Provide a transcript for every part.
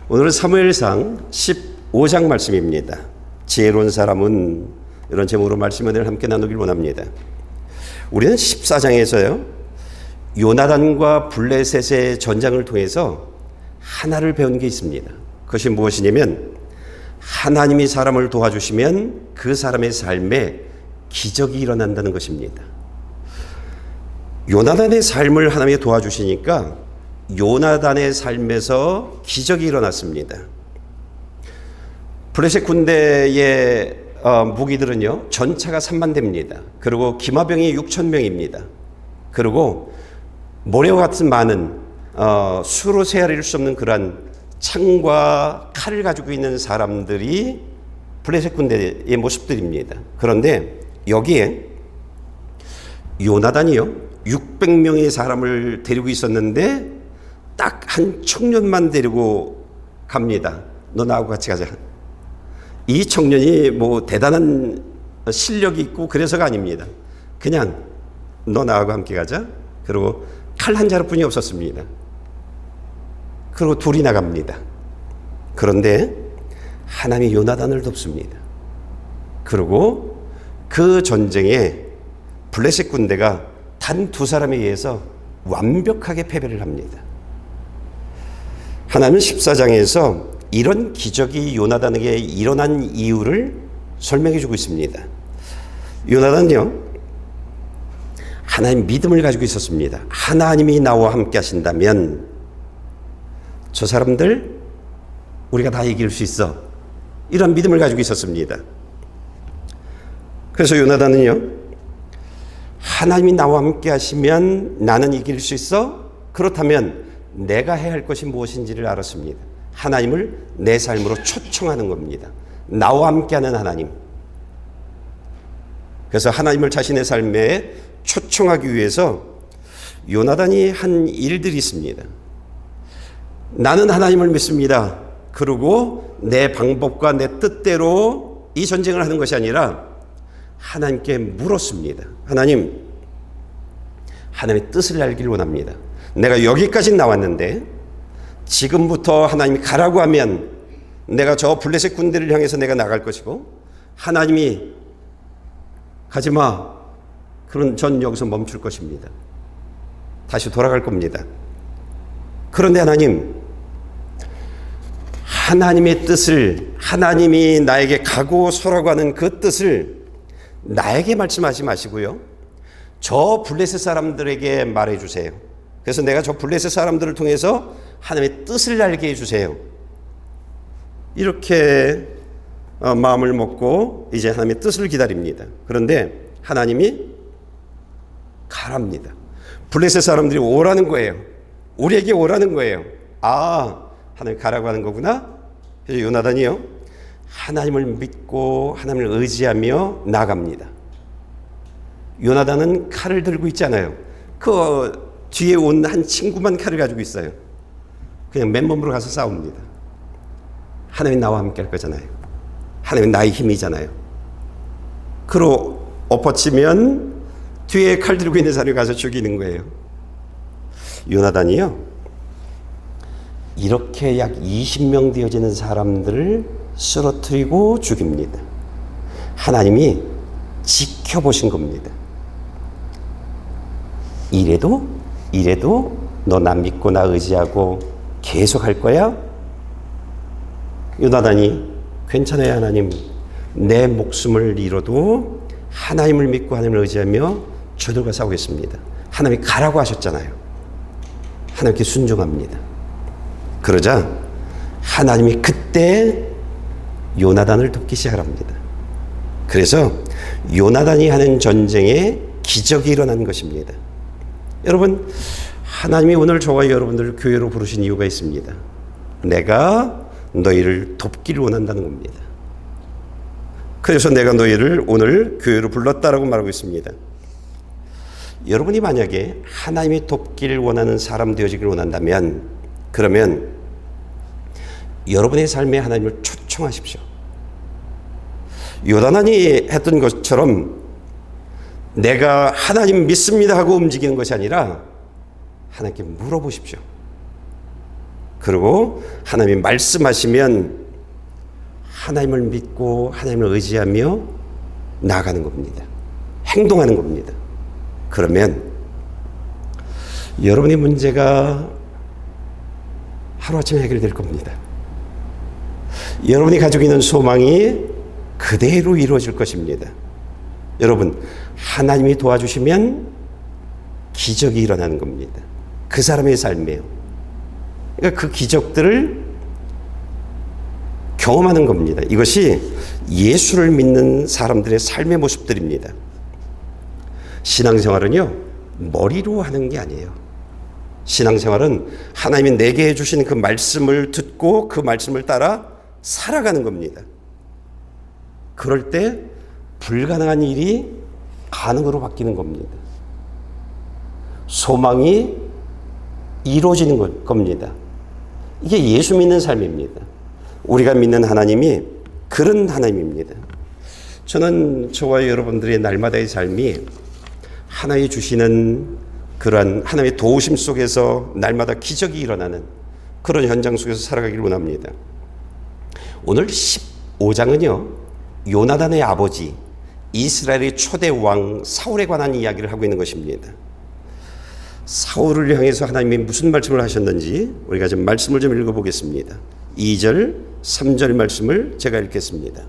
오늘은 사무엘상 15장 말씀입니다. 지혜로운 사람은, 이런 제목으로 말씀 은혜를 함께 나누길 원합니다. 우리는 14장에서요 요나단과 블레셋의 전장을 통해서 하나를 배운 게 있습니다. 그것이 무엇이냐면, 하나님이 사람을 도와주시면 그 사람의 삶에 기적이 일어난다는 것입니다. 요나단의 삶을 하나님이 도와주시니까 요나단의 삶에서 기적이 일어났습니다. 블레셋 군대의 무기들은요 전차가 3만 대입니다. 그리고 기마병이 6천 명입니다. 그리고 모래와 같은 많은 수로 세아릴 수 없는 그러한 창과 칼을 가지고 있는 사람들이 블레셋 군대의 모습들입니다. 그런데 여기에 요나단이요 600명의 사람을 데리고 있었는데 딱 한 청년만 데리고 갑니다. 너 나하고 같이 가자. 이 청년이 뭐 대단한 실력이 있고 그래서가 아닙니다. 그냥 너 나하고 함께 가자. 그리고 칼 한 자루뿐이 없었습니다. 그리고 둘이 나갑니다. 그런데 하나님이 요나단을 돕습니다. 그리고 그 전쟁에 블레셋 군대가 단 2사람에 의해서 완벽하게 패배를 합니다. 하나님은 14장에서 이런 기적이 요나단에게 일어난 이유를 설명해 주고 있습니다. 요나단은요 하나님 믿음을 가지고 있었습니다. 하나님이 나와 함께 하신다면 저 사람들 우리가 다 이길 수 있어, 이런 믿음을 가지고 있었습니다. 그래서 요나단은요 하나님이 나와 함께 하시면 나는 이길 수 있어, 그렇다면 내가 해야 할 것이 무엇인지를 알았습니다. 하나님을 내 삶으로 초청하는 겁니다. 나와 함께하는 하나님. 그래서 하나님을 자신의 삶에 초청하기 위해서 요나단이 한 일들이 있습니다. 나는 하나님을 믿습니다. 그리고 내 방법과 내 뜻대로 이 전쟁을 하는 것이 아니라 하나님께 물었습니다. 하나님의 뜻을 알기를 원합니다. 내가 여기까지 나왔는데 지금부터 하나님이 가라고 하면 내가 저 블레셋 군대를 향해서 내가 나갈 것이고, 하나님이 가지마, 그런 전 여기서 멈출 것입니다. 다시 돌아갈 겁니다. 그런데 하나님의 뜻을, 하나님이 나에게 가고 서라고 하는 그 뜻을 나에게 말씀하지 마시고요 저 블레셋 사람들에게 말해 주세요. 그래서 내가 저 블레셋 사람들을 통해서 하나님의 뜻을 알게 해주세요. 이렇게 마음을 먹고 이제 하나님의 뜻을 기다립니다. 그런데 하나님이 가랍니다. 블레셋 사람들이 오라는 거예요. 우리에게 오라는 거예요. 아, 하나님 가라고 하는 거구나. 그래서 요나단이요 하나님을 믿고 하나님을 의지하며 나갑니다. 요나단은 칼을 들고 있잖아요. 그 뒤에 온 한 친구만 칼을 가지고 있어요. 그냥 맨몸으로 가서 싸웁니다. 하나님 나와 함께 할 거잖아요. 하나님 나의 힘이잖아요. 그로 엎어치면 뒤에 칼 들고 있는 사람이 가서 죽이는 거예요. 요나단이요 이렇게 약 20명 되어지는 사람들을 쓰러뜨리고 죽입니다. 하나님이 지켜보신 겁니다. 이래도 너 나 믿고 나 의지하고 계속 할 거야? 요나단이 괜찮아요 하나님, 내 목숨을 잃어도 하나님을 믿고 하나님을 의지하며 저들과 싸우겠습니다. 하나님이 가라고 하셨잖아요. 하나님께 순종합니다. 그러자 하나님이 그때 요나단을 돕기 시작합니다. 그래서 요나단이 하는 전쟁에 기적이 일어난 것입니다. 여러분, 하나님이 오늘 저와 여러분들을 교회로 부르신 이유가 있습니다. 내가 너희를 돕기를 원한다는 겁니다. 그래서 내가 너희를 오늘 교회로 불렀다라고 말하고 있습니다. 여러분이 만약에 하나님이 돕기를 원하는 사람 되어지기를 원한다면, 그러면 여러분의 삶에 하나님을 초청하십시오. 요나단이 했던 것처럼 내가 하나님 믿습니다 하고 움직이는 것이 아니라 하나님께 물어보십시오. 그리고 하나님이 말씀하시면 하나님을 믿고 하나님을 의지하며 나아가는 겁니다. 행동하는 겁니다. 그러면 여러분의 문제가 하루아침에 해결될 겁니다. 여러분이 가지고 있는 소망이 그대로 이루어질 것입니다. 여러분, 하나님이 도와주시면 기적이 일어나는 겁니다. 그 사람의 삶이에요. 그러니까 그 기적들을 경험하는 겁니다. 이것이 예수를 믿는 사람들의 삶의 모습들입니다. 신앙생활은요, 머리로 하는 게 아니에요. 신앙생활은 하나님이 내게 해주신 그 말씀을 듣고 그 말씀을 따라 살아가는 겁니다. 그럴 때 불가능한 일이 가능으로 바뀌는 겁니다. 소망이 이루어지는 겁니다. 이게 예수 믿는 삶입니다. 우리가 믿는 하나님이 그런 하나님입니다. 저는 저와 여러분들의 날마다의 삶이 하나님이 주시는 그러한 하나님의 도우심 속에서 날마다 기적이 일어나는 그런 현장 속에서 살아가기를 원합니다. 오늘 15장은요, 요나단의 아버지 이스라엘의 초대 왕 사울에 관한 이야기를 하고 있는 것입니다. 사울을 향해서 하나님이 무슨 말씀을 하셨는지 우리가 좀 말씀을 좀 읽어보겠습니다. 2절, 3절 말씀을 제가 읽겠습니다.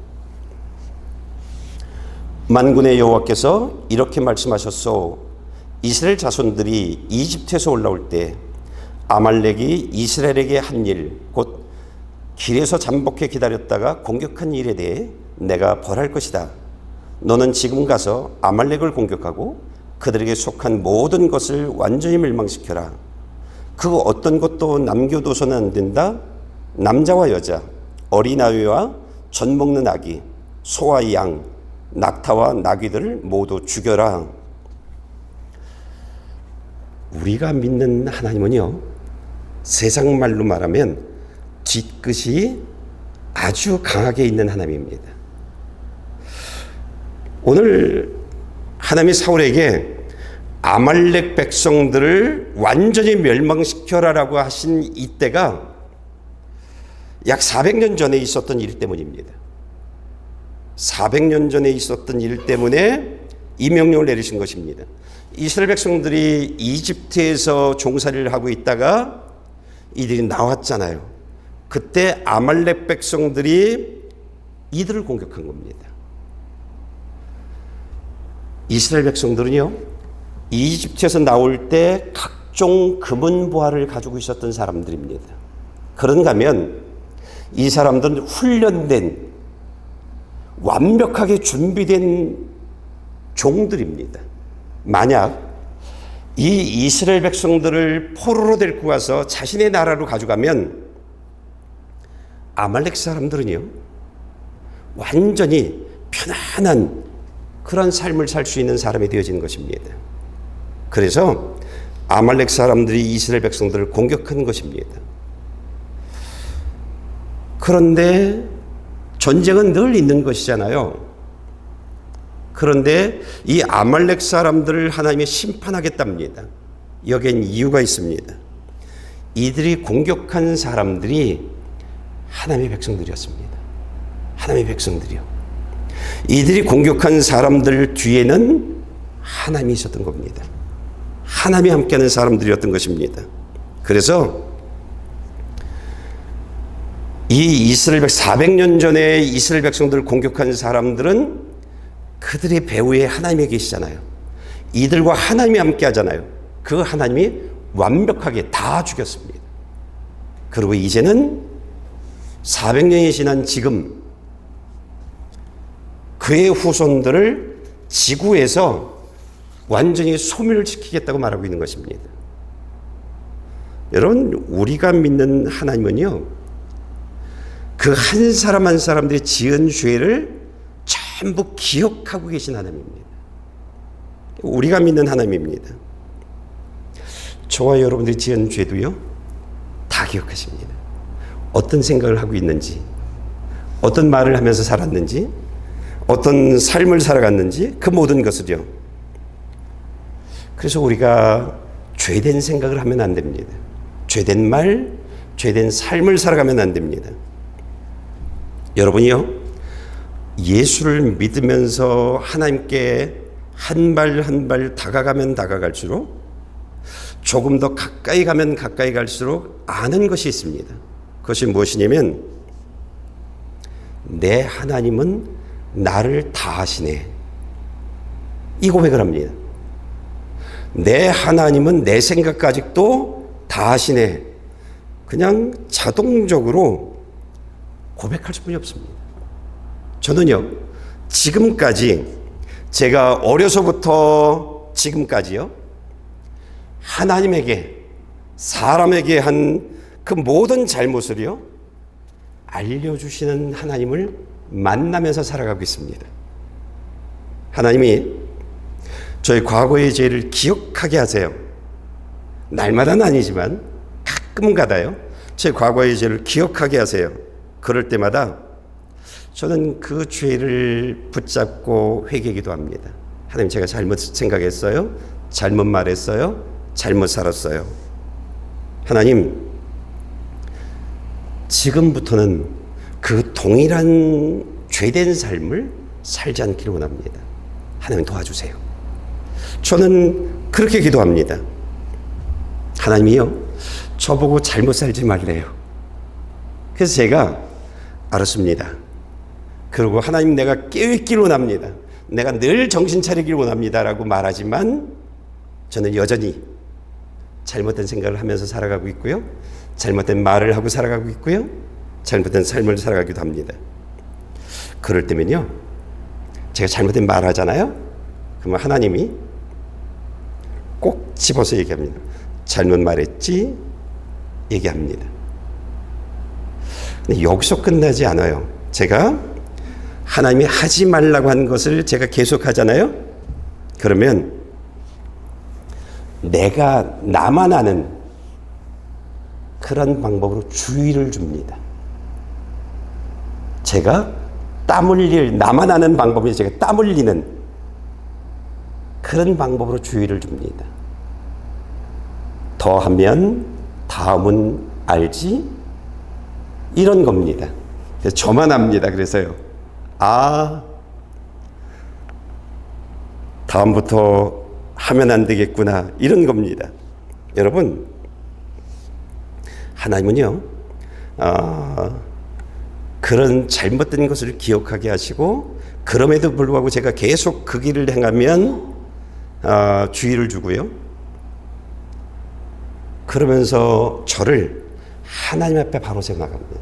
만군의 여호와께서 이렇게 말씀하셨소. 이스라엘 자손들이 이집트에서 올라올 때 아말렉이 이스라엘에게 한 일, 곧 길에서 잠복해 기다렸다가 공격한 일에 대해 내가 벌할 것이다. 너는 지금 가서 아말렉을 공격하고 그들에게 속한 모든 것을 완전히 멸망시켜라. 그 어떤 것도 남겨둬서는 안 된다. 남자와 여자, 어린아이와 젖 먹는 아기, 소와 양, 낙타와 나귀들을 모두 죽여라. 우리가 믿는 하나님은요, 세상 말로 말하면 뒤끝이 아주 강하게 있는 하나님입니다. 오늘 하나님이 사울에게 아말렉 백성들을 완전히 멸망시켜라라고 하신 이때가 약 400년 전에 있었던 일 때문입니다. 400년 전에 있었던 일 때문에 이 명령을 내리신 것입니다. 이스라엘 백성들이 이집트에서 종살이를 하고 있다가 이들이 나왔잖아요. 그때 아말렉 백성들이 이들을 공격한 겁니다. 이스라엘 백성들은요, 이집트에서 나올 때 각종 금은보화를 가지고 있었던 사람들입니다. 그런가 하면 이 사람들은 훈련된, 완벽하게 준비된 종들입니다. 만약 이 이스라엘 백성들을 포로로 데리고 가서 자신의 나라로 가져가면 아말렉 사람들은요, 완전히 편안한 그런 삶을 살 수 있는 사람이 되어지는 것입니다. 그래서 아말렉 사람들이 이스라엘 백성들을 공격한 것입니다. 그런데 전쟁은 늘 있는 것이잖아요. 그런데 이 아말렉 사람들을 하나님이 심판하겠답니다. 여기엔 이유가 있습니다. 이들이 공격한 사람들이 하나님의 백성들이었습니다. 하나님의 백성들이요. 이들이 공격한 사람들 뒤에는 하나님이 있었던 겁니다. 하나님이 함께하는 사람들이었던 것입니다. 그래서 이 이스라엘 400년 전에 이스라엘 백성들을 공격한 사람들은 그들의 배후에 하나님이 계시잖아요. 이들과 하나님이 함께 하잖아요. 그 하나님이 완벽하게 다 죽였습니다. 그리고 이제는 400년이 지난 지금 그의 후손들을 지구에서 완전히 소멸시키겠다고 말하고 있는 것입니다. 여러분, 우리가 믿는 하나님은요, 그 한 사람 한 사람들이 지은 죄를 전부 기억하고 계신 하나님입니다. 우리가 믿는 하나님입니다. 저와 여러분들이 지은 죄도요, 다 기억하십니다. 어떤 생각을 하고 있는지, 어떤 말을 하면서 살았는지, 어떤 삶을 살아갔는지, 그 모든 것을요. 그래서 우리가 죄된 생각을 하면 안 됩니다. 죄된 말, 죄된 삶을 살아가면 안 됩니다. 여러분이요, 예수를 믿으면서 하나님께 한 발 한 발 다가가면 다가갈수록, 조금 더 가까이 가면 가까이 갈수록 아는 것이 있습니다. 그것이 무엇이냐면, 내 하나님은 나를 다 아시네, 이 고백을 합니다. 내 하나님은 내 생각까지도 다 아시네. 그냥 자동적으로 고백할 수뿐이 없습니다. 저는요, 지금까지, 제가 어려서부터 지금까지요, 하나님에게, 사람에게 한 그 모든 잘못을요, 알려주시는 하나님을 만나면서 살아가고 있습니다. 하나님이 저희 과거의 죄를 기억하게 하세요. 날마다는 아니지만 가끔 가다요, 제 과거의 죄를 기억하게 하세요. 그럴 때마다 저는 그 죄를 붙잡고 회개기도 합니다. 하나님, 제가 잘못 생각했어요, 잘못 말했어요, 잘못 살았어요. 하나님, 지금부터는 그 동일한 죄된 삶을 살지 않기를 원합니다. 하나님 도와주세요. 저는 그렇게 기도합니다. 하나님이요, 저보고 잘못 살지 말래요. 그래서 제가 알았습니다. 그리고 하나님, 내가 깨어있기를 원합니다. 내가 늘 정신 차리기를 원합니다 라고 말하지만, 저는 여전히 잘못된 생각을 하면서 살아가고 있고요, 잘못된 말을 하고 살아가고 있고요, 잘못된 삶을 살아가기도 합니다. 그럴 때면요, 제가 잘못된 말을 하잖아요. 그러면 하나님이 꼭 집어서 얘기합니다. 잘못 말했지? 얘기합니다. 근데 여기서 끝나지 않아요. 제가 하나님이 하지 말라고 한 것을 제가 계속 하잖아요. 그러면 내가 나만 아는 그런 방법으로 주의를 줍니다. 제가 땀 흘릴, 나만 아는 방법이 제가 땀 흘리는 그런 방법으로 주의를 줍니다. 더하면 다음은 알지? 이런 겁니다. 그래서 저만 압니다. 그래서요, 다음부터 하면 안 되겠구나, 이런 겁니다. 여러분, 하나님은요, 그런 잘못된 것을 기억하게 하시고, 그럼에도 불구하고 제가 계속 그 길을 행하면 주의를 주고요, 그러면서 저를 하나님 앞에 바로 세워나갑니다.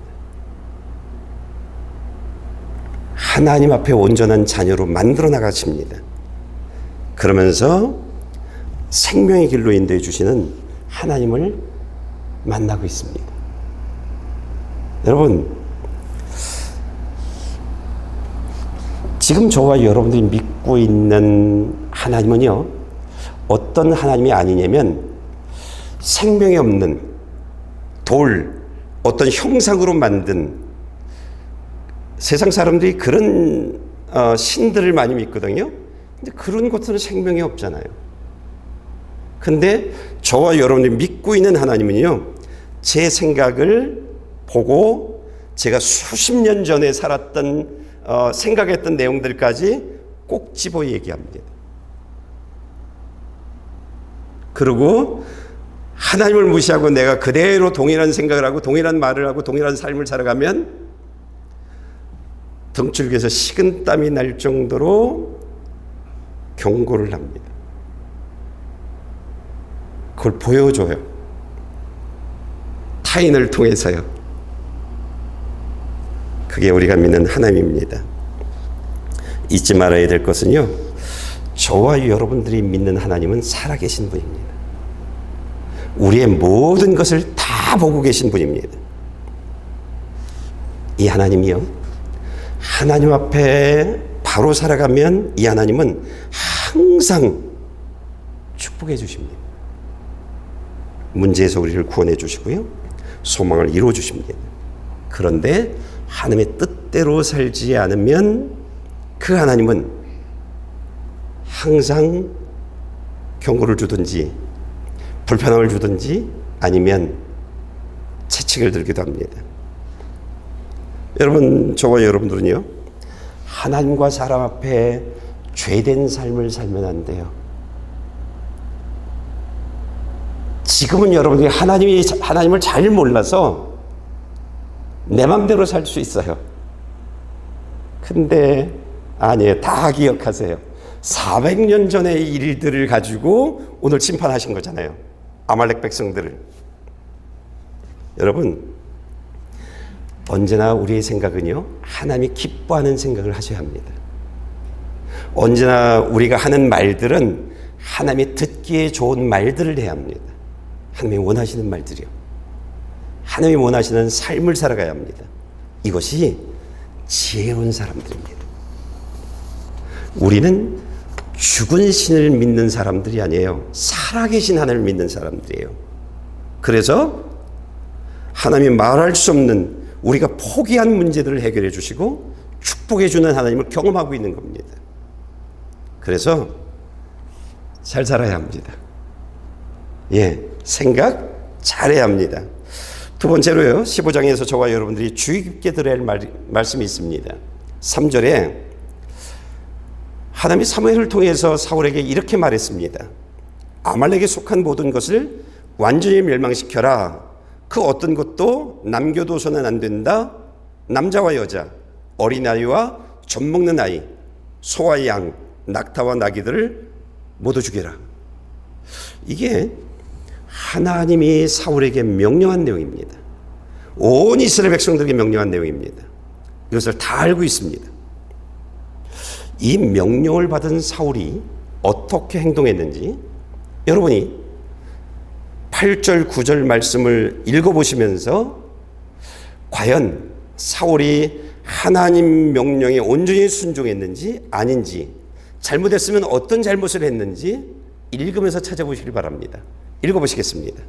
하나님 앞에 온전한 자녀로 만들어 나가십니다. 그러면서 생명의 길로 인도해 주시는 하나님을 만나고 있습니다. 여러분, 지금 저와 여러분들이 믿고 있는 하나님은요, 어떤 하나님이 아니냐면, 생명이 없는 돌, 어떤 형상으로 만든, 세상 사람들이 그런 신들을 많이 믿거든요. 근데 그런 것들은 생명이 없잖아요. 근데 저와 여러분들이 믿고 있는 하나님은요, 제 생각을 보고 제가 수십 년 전에 살았던 생각했던 내용들까지 꼭 집어 얘기합니다. 그리고 하나님을 무시하고 내가 그대로 동일한 생각을 하고 동일한 말을 하고 동일한 삶을 살아가면 등줄기에서 식은땀이 날 정도로 경고를 합니다. 그걸 보여줘요. 타인을 통해서요. 그게 우리가 믿는 하나님입니다. 잊지 말아야 될 것은요, 저와 여러분들이 믿는 하나님은 살아계신 분입니다. 우리의 모든 것을 다 보고 계신 분입니다. 이 하나님이요, 하나님 앞에 바로 살아가면 이 하나님은 항상 축복해 주십니다. 문제에서 우리를 구원해 주시고요, 소망을 이루어 주십니다. 그런데 하나님의 뜻대로 살지 않으면 그 하나님은 항상 경고를 주든지 불편함을 주든지 아니면 채찍을 들기도 합니다. 여러분, 저와 여러분들은요, 하나님과 사람 앞에 죄된 삶을 살면 안 돼요. 지금은 여러분들이 하나님을 잘 몰라서 내 맘대로 살 수 있어요. 근데 아니에요. 다 기억하세요. 400년 전의 일들을 가지고 오늘 심판하신 거잖아요. 아말렉 백성들을. 여러분, 언제나 우리의 생각은요, 하나님이 기뻐하는 생각을 하셔야 합니다. 언제나 우리가 하는 말들은 하나님이 듣기에 좋은 말들을 해야 합니다. 하나님이 원하시는 말들이요. 하나님이 원하시는 삶을 살아가야 합니다. 이것이 지혜로운 사람들입니다. 우리는 죽은 신을 믿는 사람들이 아니에요. 살아계신 하나님을 믿는 사람들이에요. 그래서 하나님이 말할 수 없는 우리가 포기한 문제들을 해결해 주시고 축복해 주는 하나님을 경험하고 있는 겁니다. 그래서 잘 살아야 합니다. 생각 잘해야 합니다. 두 번째로요, 15장에서 저와 여러분들이 주의 깊게 들어야 할 말씀이 있습니다. 3절에 하나님이 사무엘을 통해서 사울에게 이렇게 말했습니다. 아말렉에 속한 모든 것을 완전히 멸망시켜라. 그 어떤 것도 남겨둬서는 안 된다. 남자와 여자, 어린아이와 젖먹는 아이, 소와 양, 낙타와 나귀들을 모두 죽여라. 이게 하나님이 사울에게 명령한 내용입니다. 온 이스라엘 백성들에게 명령한 내용입니다. 이것을 다 알고 있습니다. 이 명령을 받은 사울이 어떻게 행동했는지 여러분이 8절, 9절 말씀을 읽어보시면서 과연 사울이 하나님 명령에 온전히 순종했는지 아닌지, 잘못했으면 어떤 잘못을 했는지 읽으면서 찾아보시길 바랍니다. 읽어보시겠습니다.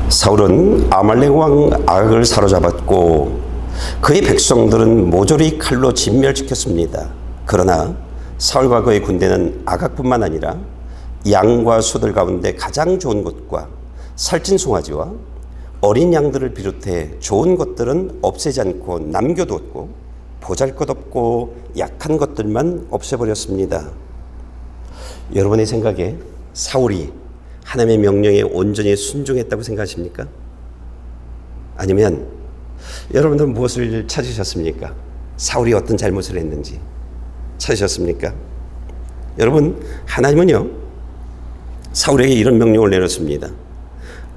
사울은 아말렉 왕 아각을 사로잡았고 그의 백성들은 모조리 칼로 진멸시켰습니다. 그러나 사울과 그의 군대는 아각뿐만 아니라 양과 소들 가운데 가장 좋은 것과 살찐 송아지와 어린 양들을 비롯해 좋은 것들은 없애지 않고 남겨두었고 보잘것없고 약한 것들만 없애버렸습니다. 여러분의 생각에 사울이 하나님의 명령에 온전히 순종했다고 생각하십니까? 아니면 여러분들은 무엇을 찾으셨습니까? 사울이 어떤 잘못을 했는지 찾으셨습니까? 여러분, 하나님은요, 사울에게 이런 명령을 내렸습니다.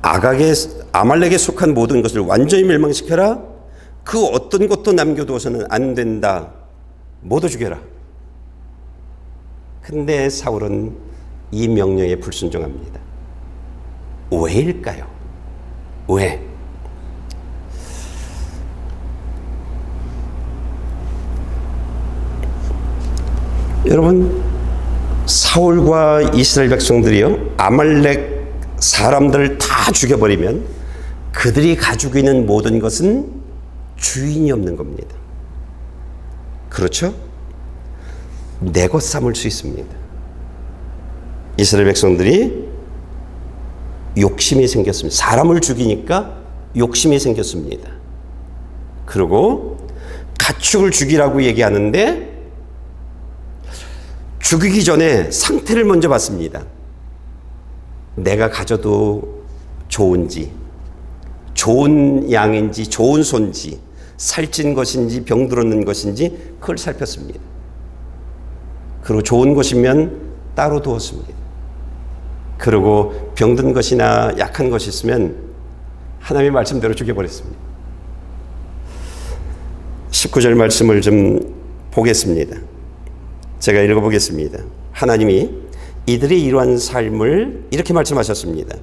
아말렉에 속한 모든 것을 완전히 멸망시켜라. 그 어떤 것도 남겨두어서는 안 된다. 모두 죽여라. 근데 사울은 이 명령에 불순종합니다. 왜일까요? 왜? 여러분, 사울과 이스라엘 백성들이요, 아말렉 사람들을 다 죽여버리면 그들이 가지고 있는 모든 것은 주인이 없는 겁니다. 그렇죠? 내 것 삼을 수 있습니다. 이스라엘 백성들이 욕심이 생겼습니다. 사람을 죽이니까 욕심이 생겼습니다. 그리고 가축을 죽이라고 얘기하는데 죽이기 전에 상태를 먼저 봤습니다. 내가 가져도 좋은지, 좋은 양인지, 좋은 소인지, 살찐 것인지, 병들었는 것인지 그걸 살폈습니다. 그리고 좋은 것이면 따로 두었습니다. 그리고 병든 것이나 약한 것이 있으면 하나님의 말씀대로 죽여버렸습니다. 19절 말씀을 좀 보겠습니다. 제가 읽어보겠습니다. 하나님이 이들이 이러한 삶을 이렇게 말씀하셨습니다.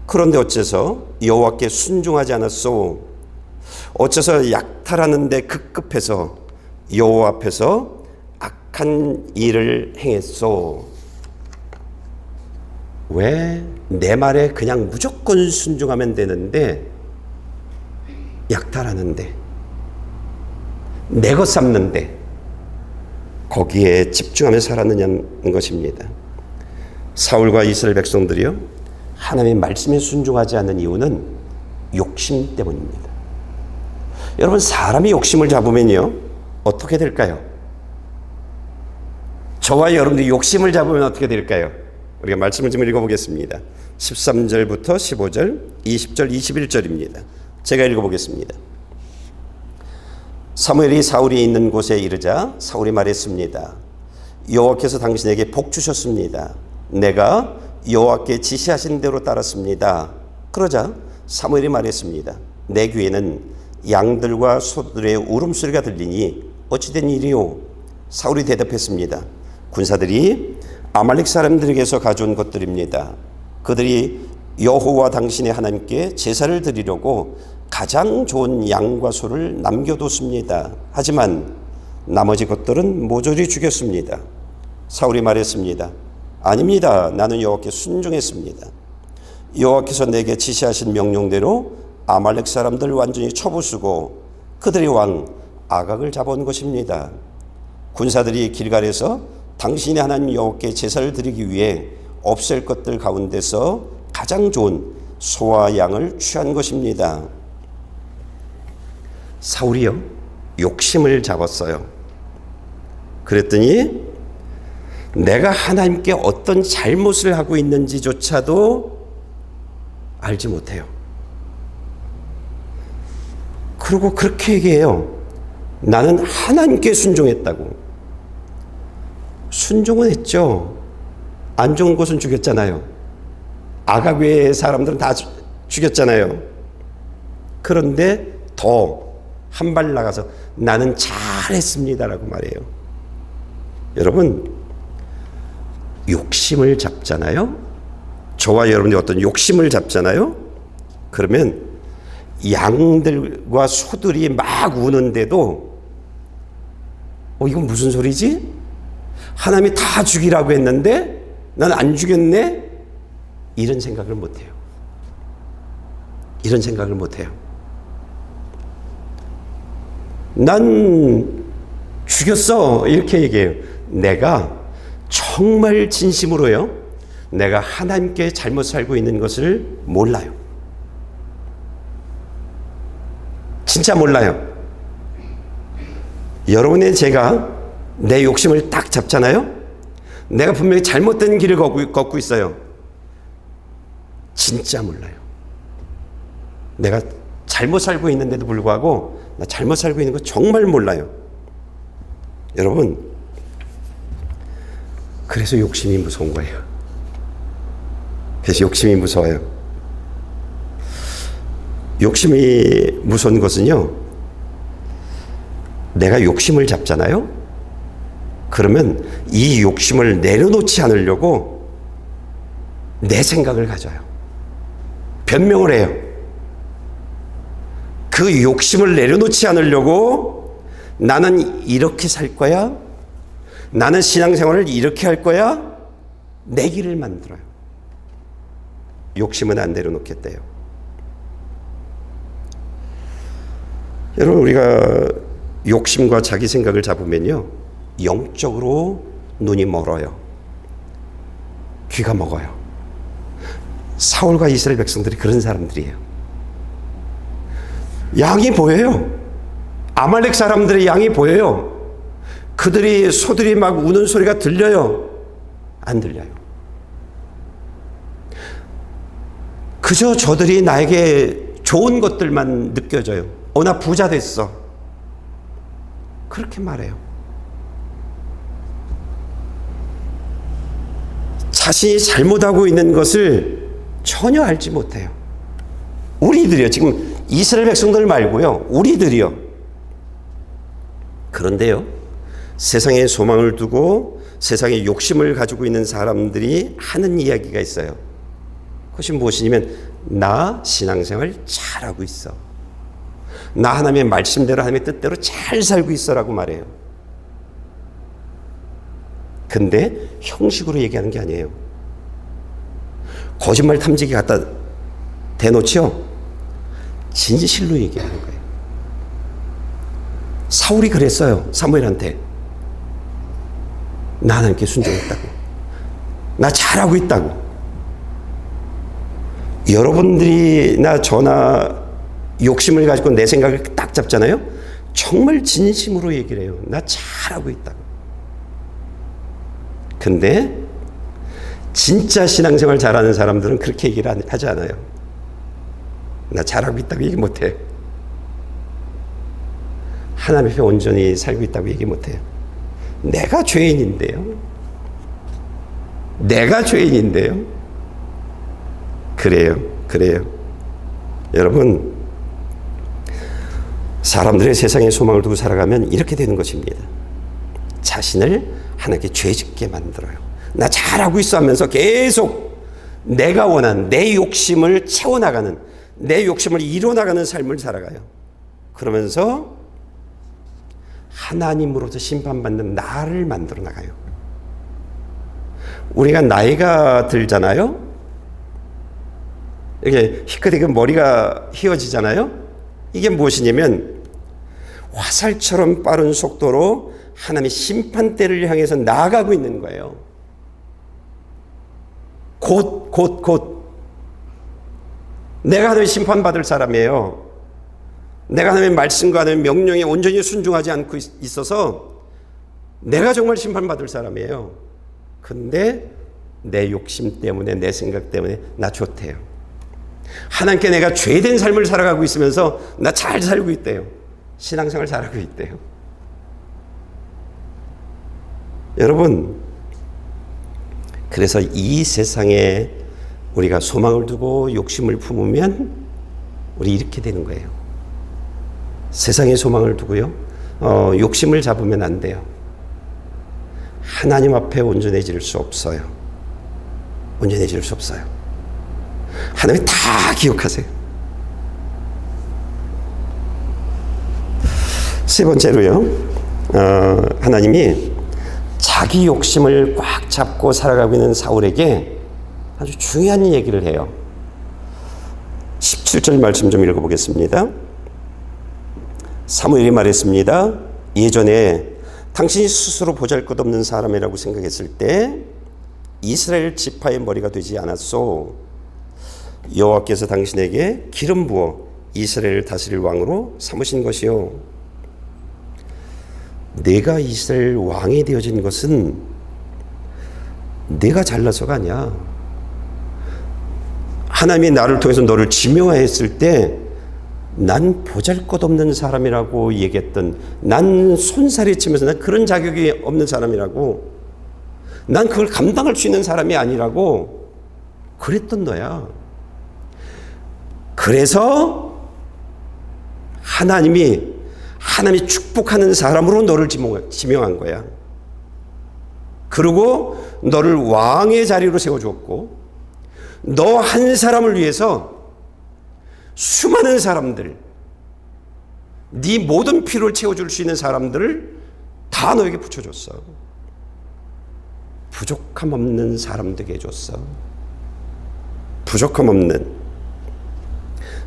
그런데 어째서 여호와께 순종하지 않았소? 어째서 약탈하는데 급급해서 여호와 앞에서 악한 일을 행했소? 왜 내 말에 그냥 무조건 순종하면 되는데 약탈하는데, 내 것 삼는데 거기에 집중하며 살았느냐는 것입니다. 사울과 이스라엘 백성들이요, 하나님의 말씀에 순종하지 않는 이유는 욕심 때문입니다. 여러분, 사람이 욕심을 잡으면요 어떻게 될까요? 저와 여러분들이 욕심을 잡으면 어떻게 될까요? 우리가 말씀을 좀 읽어보겠습니다. 13절부터 15절, 20절, 21절입니다. 제가 읽어보겠습니다. 사무엘이 사울이 있는 곳에 이르자 사울이 말했습니다. 여호와께서 당신에게 복 주셨습니다. 내가 여호와께 지시하신 대로 따랐습니다. 그러자 사무엘이 말했습니다. 내 귀에는 양들과 소들의 울음소리가 들리니 어찌된 일이요? 사울이 대답했습니다. 군사들이 아말렉 사람들에게서 가져온 것들입니다. 그들이 여호와 당신의 하나님께 제사를 드리려고 가장 좋은 양과 소를 남겨뒀습니다. 하지만 나머지 것들은 모조리 죽였습니다. 사울이 말했습니다. 아닙니다. 나는 여호와께 순종했습니다. 여호와께서 내게 지시하신 명령대로 아말렉 사람들 완전히 쳐부수고 그들의 왕 아각을 잡아온 것입니다. 군사들이 길갈에서 당신의 하나님 여호와께 제사를 드리기 위해 없앨 것들 가운데서 가장 좋은 소와 양을 취한 것입니다. 사울이요, 욕심을 잡았어요. 그랬더니 내가 하나님께 어떤 잘못을 하고 있는지조차도 알지 못해요. 그리고 그렇게 얘기해요. 나는 하나님께 순종했다고. 순종은 했죠. 안 좋은 곳은 죽였잖아요. 아각 외의 사람들은 다 죽였잖아요. 그런데 더 한 발 나가서 나는 잘했습니다라고 말해요. 여러분, 욕심을 잡잖아요. 저와 여러분이 어떤 욕심을 잡잖아요. 그러면 양들과 소들이 막 우는데도 이건 무슨 소리지? 하나님이 다 죽이라고 했는데 난 안 죽였네? 이런 생각을 못해요. 이런 생각을 못해요. 난 죽였어 이렇게 얘기해요. 내가 정말 진심으로요, 내가 하나님께 잘못 살고 있는 것을 몰라요. 진짜 몰라요. 여러분의 제가 내 욕심을 딱 잡잖아요. 내가 분명히 잘못된 길을 걷고 있어요. 진짜 몰라요. 내가 잘못 살고 있는데도 불구하고 나 잘못 살고 있는 거 정말 몰라요. 여러분, 그래서 욕심이 무서운 거예요. 그래서 욕심이 무서워요. 욕심이 무서운 것은요, 내가 욕심을 잡잖아요. 그러면 이 욕심을 내려놓지 않으려고 내 생각을 가져요. 변명을 해요. 그 욕심을 내려놓지 않으려고 나는 이렇게 살 거야. 나는 신앙생활을 이렇게 할 거야. 내 길을 만들어요. 욕심은 안 내려놓겠대요. 여러분, 우리가 욕심과 자기 생각을 잡으면요, 영적으로 눈이 멀어요. 귀가 먹어요. 사울과 이스라엘 백성들이 그런 사람들이에요. 양이 보여요. 아말렉 사람들의 양이 보여요. 그들이 소들이 막 우는 소리가 들려요. 안 들려요. 그저 저들이 나에게 좋은 것들만 느껴져요. 나 부자 됐어. 그렇게 말해요. 자신이 잘못하고 있는 것을 전혀 알지 못해요. 우리들이요. 지금 이스라엘 백성들 말고요. 우리들이요. 그런데요, 세상에 소망을 두고 세상에 욕심을 가지고 있는 사람들이 하는 이야기가 있어요. 그것이 무엇이냐면 나 신앙생활 잘하고 있어. 나 하나님의 말씀대로 하나님의 뜻대로 잘 살고 있어라고 말해요. 근데 형식으로 얘기하는 게 아니에요. 거짓말 탐지기 갖다 대놓지요. 진실로 얘기하는 거예요. 사울이 그랬어요. 사무엘한테. 나 하나님께 순종했다고. 나 잘하고 있다고. 여러분들이나 저나 욕심을 가지고 내 생각을 딱 잡잖아요. 정말 진심으로 얘기를 해요. 나 잘하고 있다고. 근데 진짜 신앙생활 잘하는 사람들은 그렇게 얘기를 하지 않아요. 나 잘하고 있다고 얘기 못해요. 하나님 앞에 온전히 살고 있다고 얘기 못해요. 내가 죄인인데요. 내가 죄인인데요. 그래요. 여러분, 사람들의 세상에 소망을 두고 살아가면 이렇게 되는 것입니다. 자신을 하나님께 죄짓게 만들어요. 나 잘하고 있어 하면서 계속 내가 원하는 내 욕심을 채워나가는, 내 욕심을 이뤄나가는 삶을 살아가요. 그러면서 하나님으로부터 심판받는 나를 만들어 나가요. 우리가 나이가 들잖아요. 이렇게 희끗희끗 머리가 휘어지잖아요. 이게 무엇이냐면 화살처럼 빠른 속도로 하나님의 심판대를 향해서 나아가고 있는 거예요. 곧 내가 하나님의 심판받을 사람이에요. 내가 하나님의 말씀과 하나님의 명령에 온전히 순종하지 않고 있어서 내가 정말 심판받을 사람이에요. 근데 내 욕심 때문에, 내 생각 때문에 나 좋대요. 하나님께 내가 죄된 삶을 살아가고 있으면서 나 잘 살고 있대요. 신앙생활 잘하고 있대요. 여러분, 그래서 이 세상에 우리가 소망을 두고 욕심을 품으면 우리 이렇게 되는 거예요. 세상에 소망을 두고요, 욕심을 잡으면 안 돼요. 하나님 앞에 온전해질 수 없어요. 온전해질 수 없어요. 하나님 다 기억하세요. 세 번째로요, 하나님이 자기 욕심을 꽉 잡고 살아가고 있는 사울에게 아주 중요한 얘기를 해요. 17절 말씀 좀 읽어보겠습니다. 사무엘이 말했습니다. 예전에 당신이 스스로 보잘것없는 사람이라고 생각했을 때 이스라엘 지파의 머리가 되지 않았소. 여호와께서 당신에게 기름 부어 이스라엘을 다스릴 왕으로 삼으신 것이요. 내가 이스라엘 왕이 되어진 것은 내가 잘나서가 아니야. 하나님이 나를 통해서 너를 지명하였을 때 난 보잘것없는 사람이라고 얘기했던, 난 손살이 치면서 난 그런 자격이 없는 사람이라고, 난 그걸 감당할 수 있는 사람이 아니라고 그랬던 너야. 그래서 하나님이 축복하는 사람으로 너를 지명한 거야. 그리고 너를 왕의 자리로 세워주었고, 너 한 사람을 위해서 수많은 사람들, 네 모든 필요를 채워줄 수 있는 사람들을 다 너에게 붙여줬어. 부족함 없는 사람 되게 해줬어. 부족함 없는,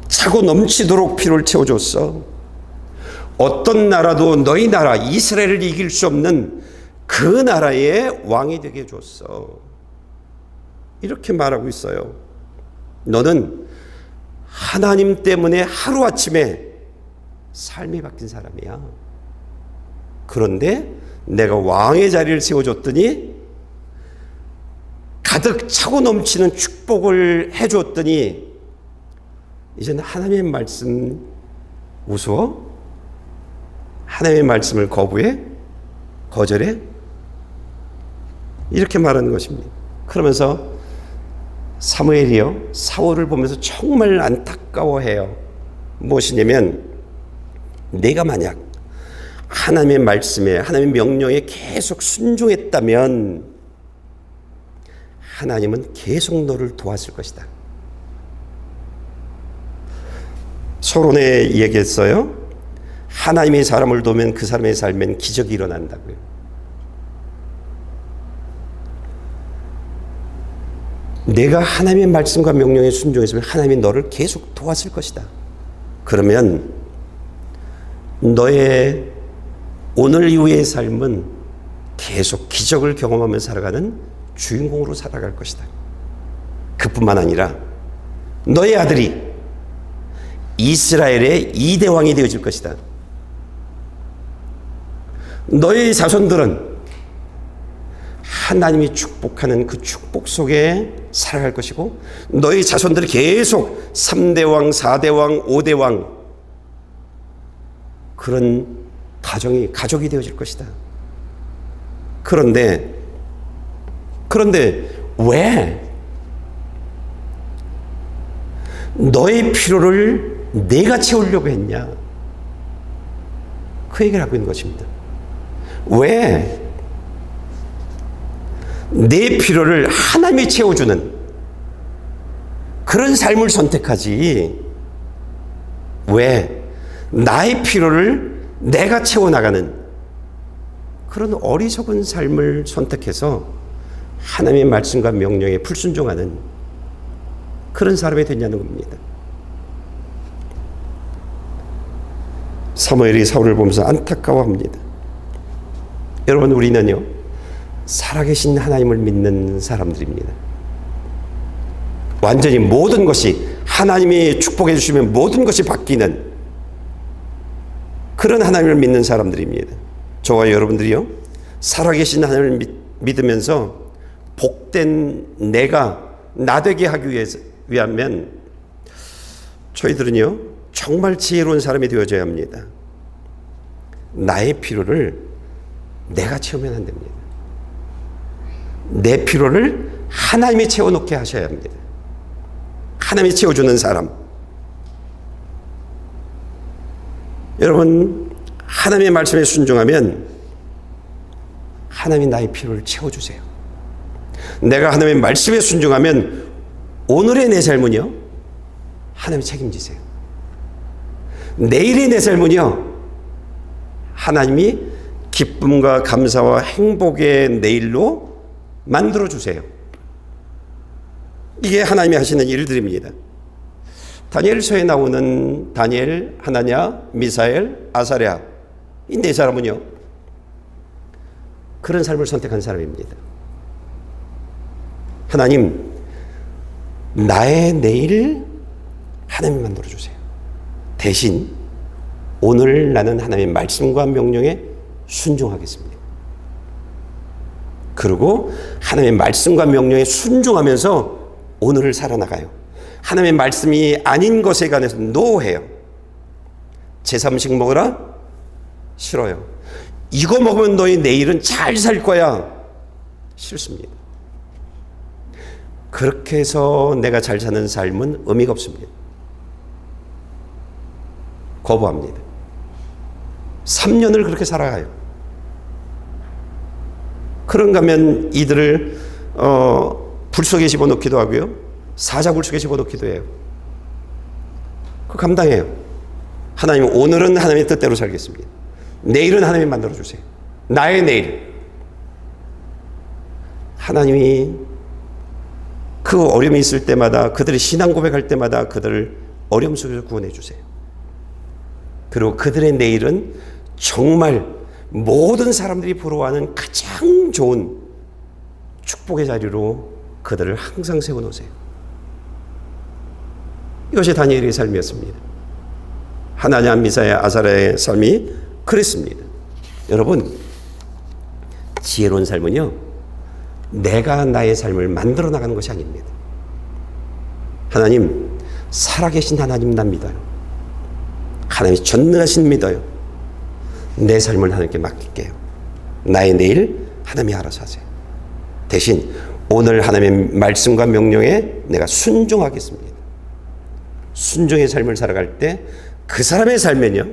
차고 넘치도록 필요를 채워줬어. 어떤 나라도 너희 나라 이스라엘을 이길 수 없는 그 나라의 왕이 되게 해줬어. 이렇게 말하고 있어요. 너는 하나님 때문에 하루아침에 삶이 바뀐 사람이야. 그런데 내가 왕의 자리를 세워줬더니, 가득 차고 넘치는 축복을 해줬더니 이제는 하나님의 말씀 우스워? 하나님의 말씀을 거절해? 이렇게 말하는 것입니다. 그러면서 사무엘이요, 사울을 보면서 정말 안타까워해요. 무엇이냐면, 내가 만약 하나님의 말씀에, 하나님의 명령에 계속 순종했다면 하나님은 계속 너를 도왔을 것이다. 서론에 얘기했어요. 하나님의 사람을 도우면 그 사람의 삶엔 기적이 일어난다고요. 내가 하나님의 말씀과 명령에 순종했으면 하나님이 너를 계속 도왔을 것이다. 그러면 너의 오늘 이후의 삶은 계속 기적을 경험하며 살아가는 주인공으로 살아갈 것이다. 그뿐만 아니라 너의 아들이 이스라엘의 2대 왕이 되어질 것이다. 너의 자손들은 하나님이 축복하는 그 축복 속에 살아갈 것이고, 너의 자손들이 계속 3대 왕, 4대 왕, 5대 왕, 그런 가족이 되어질 것이다. 그런데 왜 너의 필요를 내가 채우려고 했냐? 그 얘기를 하고 있는 것입니다. 왜 내 필요를 하나님이 채워주는 그런 삶을 선택하지, 왜 나의 필요를 내가 채워나가는 그런 어리석은 삶을 선택해서 하나님의 말씀과 명령에 불순종하는 그런 사람이 됐냐는 겁니다. 사무엘이 사울을 보면서 안타까워합니다. 여러분, 우리는요 살아계신 하나님을 믿는 사람들입니다. 완전히 모든 것이 하나님이 축복해 주시면 모든 것이 바뀌는 그런 하나님을 믿는 사람들입니다. 저와 여러분들이요 살아계신 하나님을 믿으면서 복된 내가 나 되게 하기 위하면 저희들은요 정말 지혜로운 사람이 되어져야 합니다. 나의 필요를 내가 채우면 안 됩니다. 내 필요를 하나님이 채워놓게 하셔야 합니다. 하나님이 채워주는 사람. 여러분, 하나님의 말씀에 순종하면 하나님이 나의 필요를 채워주세요. 내가 하나님의 말씀에 순종하면 오늘의 내 삶은요 하나님이 책임지세요. 내일의 내 삶은요 하나님이 기쁨과 감사와 행복의 내일로 만들어주세요. 이게 하나님이 하시는 일들입니다. 다니엘서에 나오는 다니엘, 하나냐, 미사엘, 아사랴, 이 네 사람은요 그런 삶을 선택한 사람입니다. 하나님, 나의 내일 하나님이 만들어주세요. 대신 오늘 나는 하나님의 말씀과 명령에 순종하겠습니다. 그리고 하나님의 말씀과 명령에 순종하면서 오늘을 살아나가요. 하나님의 말씀이 아닌 것에 관해서 노해요. 제3식 먹으라? 싫어요. 이거 먹으면 너희 내일은 잘 살 거야. 싫습니다. 그렇게 해서 내가 잘 사는 삶은 의미가 없습니다. 거부합니다. 3년을 그렇게 살아가요. 그런가 하면 이들을 불 속에 집어넣기도 하고요. 사자굴 속에 집어넣기도 해요. 그 감당해요. 하나님, 오늘은 하나님의 뜻대로 살겠습니다. 내일은 하나님이 만들어주세요. 나의 내일. 하나님이 그 어려움이 있을 때마다, 그들이 신앙 고백할 때마다 그들을 어려움 속에서 구원해 주세요. 그리고 그들의 내일은 정말 모든 사람들이 부러워하는 가장 좋은 축복의 자리로 그들을 항상 세워놓으세요. 이것이 다니엘의 삶이었습니다. 하나냐, 미사야, 아사랴의 삶이 그랬습니다. 여러분, 지혜로운 삶은요 내가 나의 삶을 만들어 나가는 것이 아닙니다. 하나님, 살아계신 하나님 난 믿어요. 하나님이 전능하신 믿어요. 내 삶을 하나님께 맡길게요. 나의 내일 하나님이 알아서 하세요. 대신 오늘 하나님의 말씀과 명령에 내가 순종하겠습니다. 순종의 삶을 살아갈 때 그 사람의 삶에는요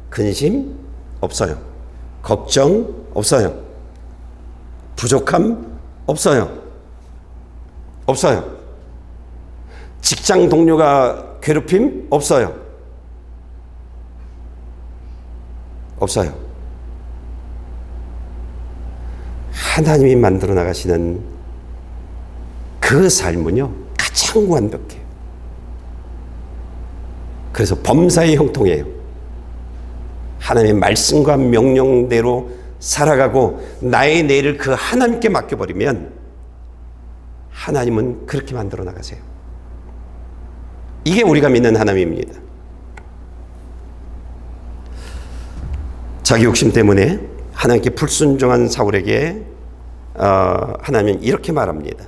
근심 없어요. 걱정 없어요. 부족함 없어요. 직장 동료가 괴롭힘 없어요. 없어요. 하나님이 만들어 나가시는 그 삶은요, 가장 완벽해요. 그래서 범사의 형통이에요. 하나님의 말씀과 명령대로 살아가고 나의 내일을 그 하나님께 맡겨버리면 하나님은 그렇게 만들어 나가세요. 이게 우리가 믿는 하나님입니다. 자기 욕심 때문에 하나님께 불순종한 사울에게 하나님은 이렇게 말합니다.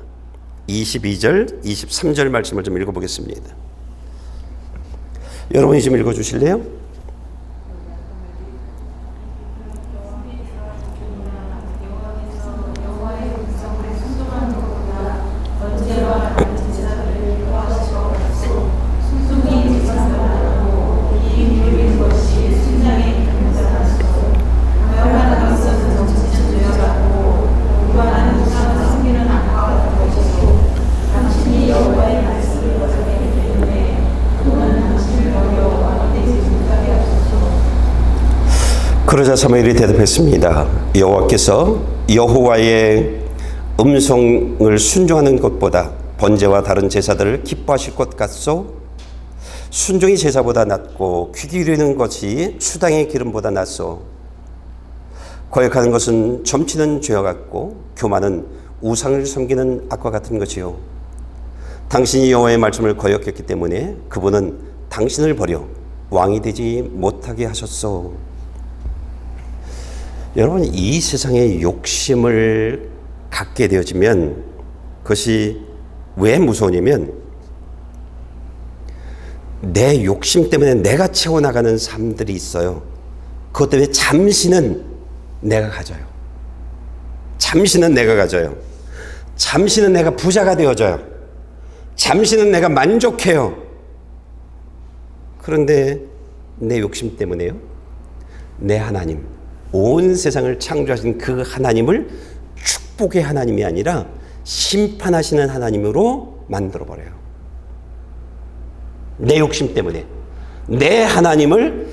22절, 23절 말씀을 좀 읽어보겠습니다. 여러분이 좀 읽어주실래요? 그러자 사무엘이 대답했습니다. 여호와께서 여호와의 음성을 순종하는 것보다 번제와 다른 제사들을 기뻐하실 것 같소? 순종이 제사보다 낫고 귀 기울이는 것이 수당의 기름보다 낫소. 거역하는 것은 점치는 죄와 같고 교만은 우상을 섬기는 악과 같은 것이요. 당신이 여호와의 말씀을 거역했기 때문에 그분은 당신을 버려 왕이 되지 못하게 하셨소. 여러분, 이 세상에 욕심을 갖게 되어지면 그것이 왜 무서우냐면 내 욕심 때문에 내가 채워나가는 삶들이 있어요. 그것 때문에 잠시는 내가 가져요. 잠시는 내가 가져요. 잠시는 내가 부자가 되어져요. 잠시는 내가 만족해요. 그런데 내 욕심 때문에요, 내 하나님, 온 세상을 창조하신 그 하나님을 축복의 하나님이 아니라 심판하시는 하나님으로 만들어버려요. 내 욕심 때문에 내 하나님을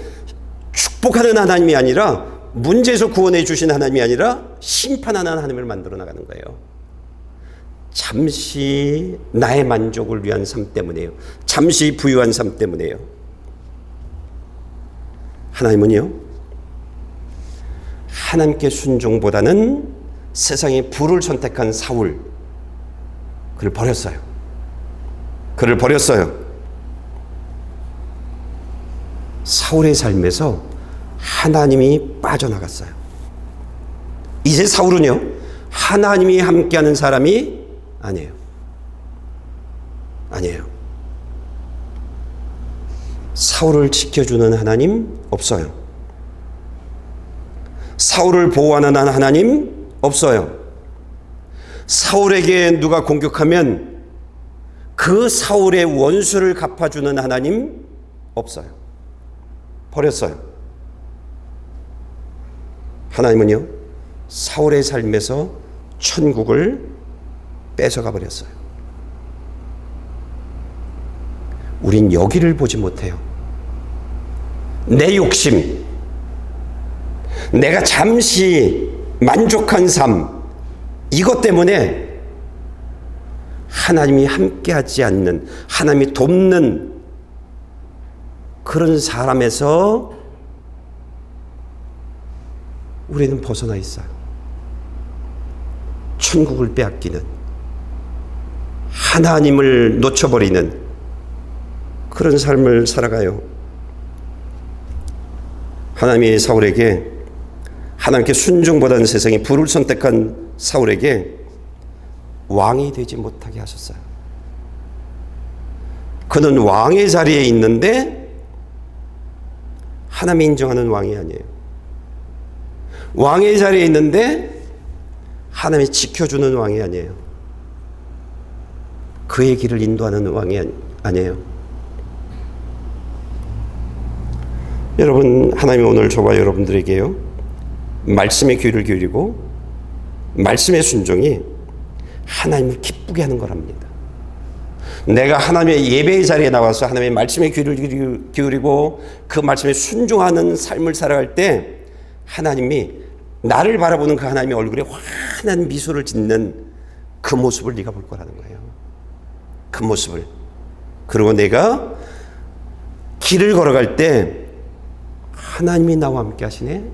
축복하는 하나님이 아니라, 문제에서 구원해 주신 하나님이 아니라 심판하는 하나님을 만들어 나가는 거예요. 잠시 나의 만족을 위한 삶 때문에요. 잠시 부유한 삶 때문에요. 하나님은요, 하나님께 순종보다는 세상의 부를 선택한 사울, 그를 버렸어요. 그를 버렸어요. 사울의 삶에서 하나님이 빠져나갔어요. 이제 사울은요, 하나님이 함께하는 사람이 아니에요. 아니에요. 사울을 지켜주는 하나님 없어요. 사울을 보호하는 하나님 없어요. 사울에게 누가 공격하면 그 사울의 원수를 갚아주는 하나님 없어요. 버렸어요. 하나님은요, 사울의 삶에서 천국을 뺏어가 버렸어요. 우린 여기를 보지 못해요. 내 욕심, 내가 잠시 만족한 삶, 이것 때문에 하나님이 함께하지 않는, 하나님이 돕는 그런 사람에서 우리는 벗어나 있어요. 천국을 빼앗기는, 하나님을 놓쳐버리는 그런 삶을 살아가요. 하나님이 사울에게, 하나님께 순종보다는 세상이 불을 선택한 사울에게 왕이 되지 못하게 하셨어요. 그는 왕의 자리에 있는데 하나님이 인정하는 왕이 아니에요. 왕의 자리에 있는데 하나님이 지켜주는 왕이 아니에요. 그의 길을 인도하는 왕이 아니에요. 여러분, 하나님이 오늘 저와 여러분들에게요, 말씀에 귀를 기울이고 말씀의 순종이 하나님을 기쁘게 하는 거랍니다. 내가 하나님의 예배의 자리에 나와서 하나님의 말씀에 귀를 기울이고 그 말씀에 순종하는 삶을 살아갈 때 하나님이 나를 바라보는 그 하나님의 얼굴에 환한 미소를 짓는 그 모습을 네가 볼 거라는 거예요. 그 모습을. 그리고 내가 길을 걸어갈 때 하나님이 나와 함께 하시네.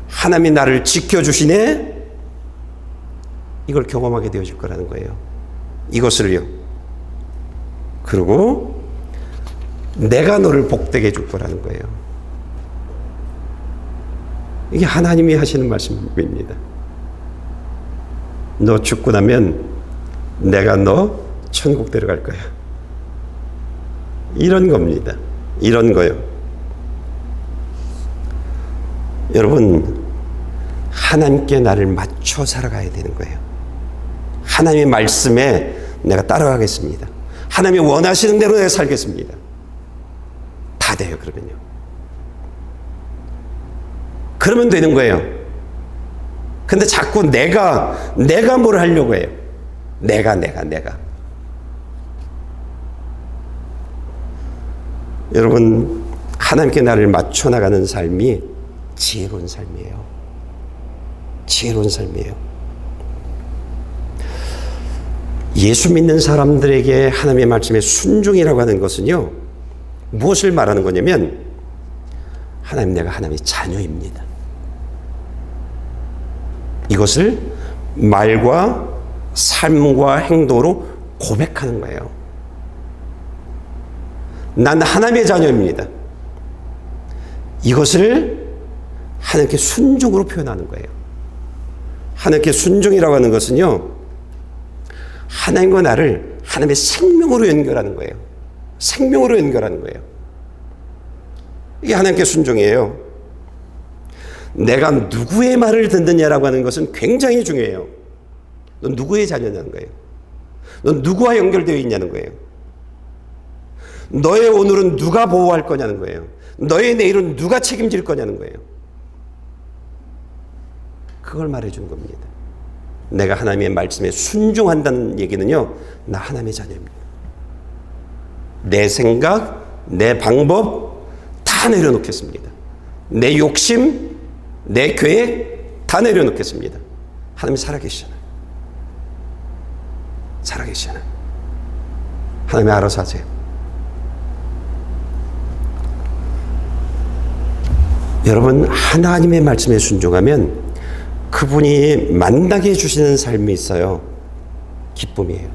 하나님이 나를 지켜주시네. 이걸 경험하게 되어질 거라는 거예요. 이것을요. 그리고 내가 너를 복되게 해줄 거라는 거예요. 이게 하나님이 하시는 말씀입니다. 너 죽고 나면 내가 너 천국 데려갈 거야. 이런 겁니다. 이런 거요. 여러분, 하나님께 나를 맞춰 살아가야 되는 거예요. 하나님의 말씀에 내가 따라가겠습니다. 하나님이 원하시는 대로 내가 살겠습니다. 다 돼요, 그러면요. 그러면 되는 거예요. 근데 자꾸 내가 뭘 하려고 해요. 내가. 여러분, 하나님께 나를 맞춰 나가는 삶이 지혜로운 삶이에요. 지혜로운 삶이에요. 예수 믿는 사람들에게 하나님의 말씀에 순종이라고 하는 것은요, 무엇을 말하는 거냐면, 하나님, 내가 하나님의 자녀입니다. 이것을 말과 삶과 행동으로 고백하는 거예요. 난 하나님의 자녀입니다. 이것을 하나님께 순종으로 표현하는 거예요. 하나님께 순종이라고 하는 것은요, 하나님과 나를 하나님의 생명으로 연결하는 거예요. 생명으로 연결하는 거예요. 이게 하나님께 순종이에요. 내가 누구의 말을 듣느냐라고 하는 것은 굉장히 중요해요. 넌 누구의 자녀냐는 거예요. 넌 누구와 연결되어 있냐는 거예요. 너의 오늘은 누가 보호할 거냐는 거예요. 너의 내일은 누가 책임질 거냐는 거예요. 그걸 말해주는 겁니다. 내가 하나님의 말씀에 순종한다는 얘기는요, 나 하나님의 자녀입니다. 내 생각, 내 방법 다 내려놓겠습니다. 내 욕심, 내 계획 다 내려놓겠습니다. 하나님 살아계시잖아요. 살아계시잖아요. 하나님이 알아서 하세요. 여러분, 하나님의 말씀에 순종하면 그분이 만나게 해주시는 삶이 있어요. 기쁨이에요.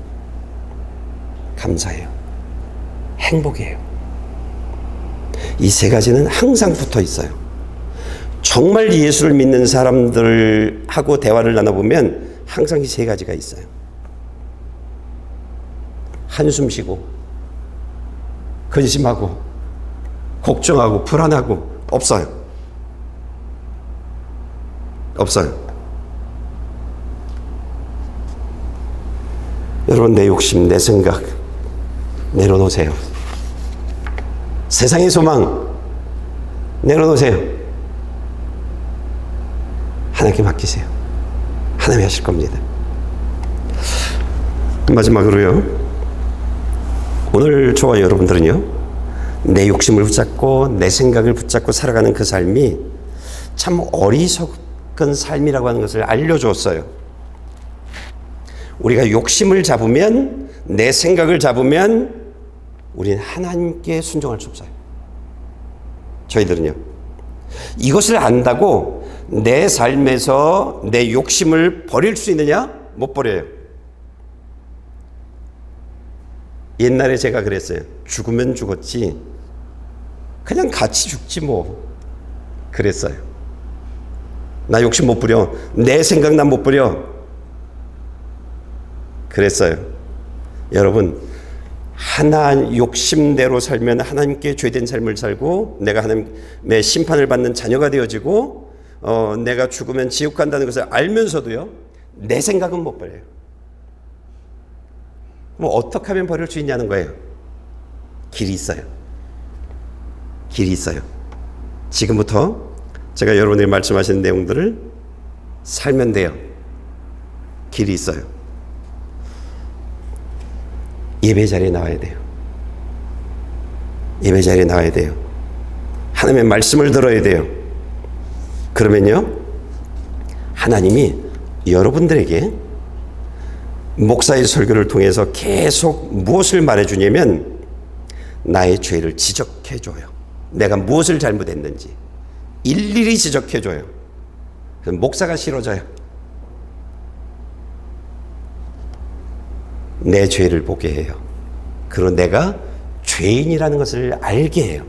감사해요. 행복이에요. 이 세 가지는 항상 붙어 있어요. 정말 예수를 믿는 사람들하고 대화를 나눠보면 항상 이 세 가지가 있어요. 한숨 쉬고, 근심하고, 걱정하고, 불안하고, 없어요. 없어요. 여러분, 내 욕심, 내 생각 내려놓으세요. 세상의 소망 내려놓으세요. 하나님께 맡기세요. 하나님이 하실 겁니다. 마지막으로요, 오늘 저와 여러분들은요, 내 욕심을 붙잡고 내 생각을 붙잡고 살아가는 그 삶이 참 어리석은 삶이라고 하는 것을 알려줬어요. 우리가 욕심을 잡으면, 내 생각을 잡으면 우리는 하나님께 순종할 수 없어요. 저희들은요, 이것을 안다고 내 삶에서 내 욕심을 버릴 수 있느냐? 못 버려요. 옛날에 제가 그랬어요. 죽으면 죽었지 그냥 같이 죽지 뭐, 그랬어요. 나 욕심 못 부려, 내 생각 난 못 부려, 그랬어요. 여러분, 하나 욕심대로 살면 하나님께 죄된 삶을 살고, 내가 하나님의 심판을 받는 자녀가 되어지고, 내가 죽으면 지옥 간다는 것을 알면서도요, 내 생각은 못 버려요. 뭐 어떻게 하면 버릴 수 있냐는 거예요. 길이 있어요. 길이 있어요. 지금부터 제가 여러분들이 말씀하시는 내용들을 살면 돼요. 길이 있어요. 예배 자리에 나와야 돼요. 예배 자리에 나와야 돼요. 하나님의 말씀을 들어야 돼요. 그러면요, 하나님이 여러분들에게 목사의 설교를 통해서 계속 무엇을 말해주냐면 나의 죄를 지적해줘요. 내가 무엇을 잘못했는지 일일이 지적해줘요. 그래서 목사가 싫어져요. 내 죄를 보게 해요. 그리고 내가 죄인이라는 것을 알게 해요.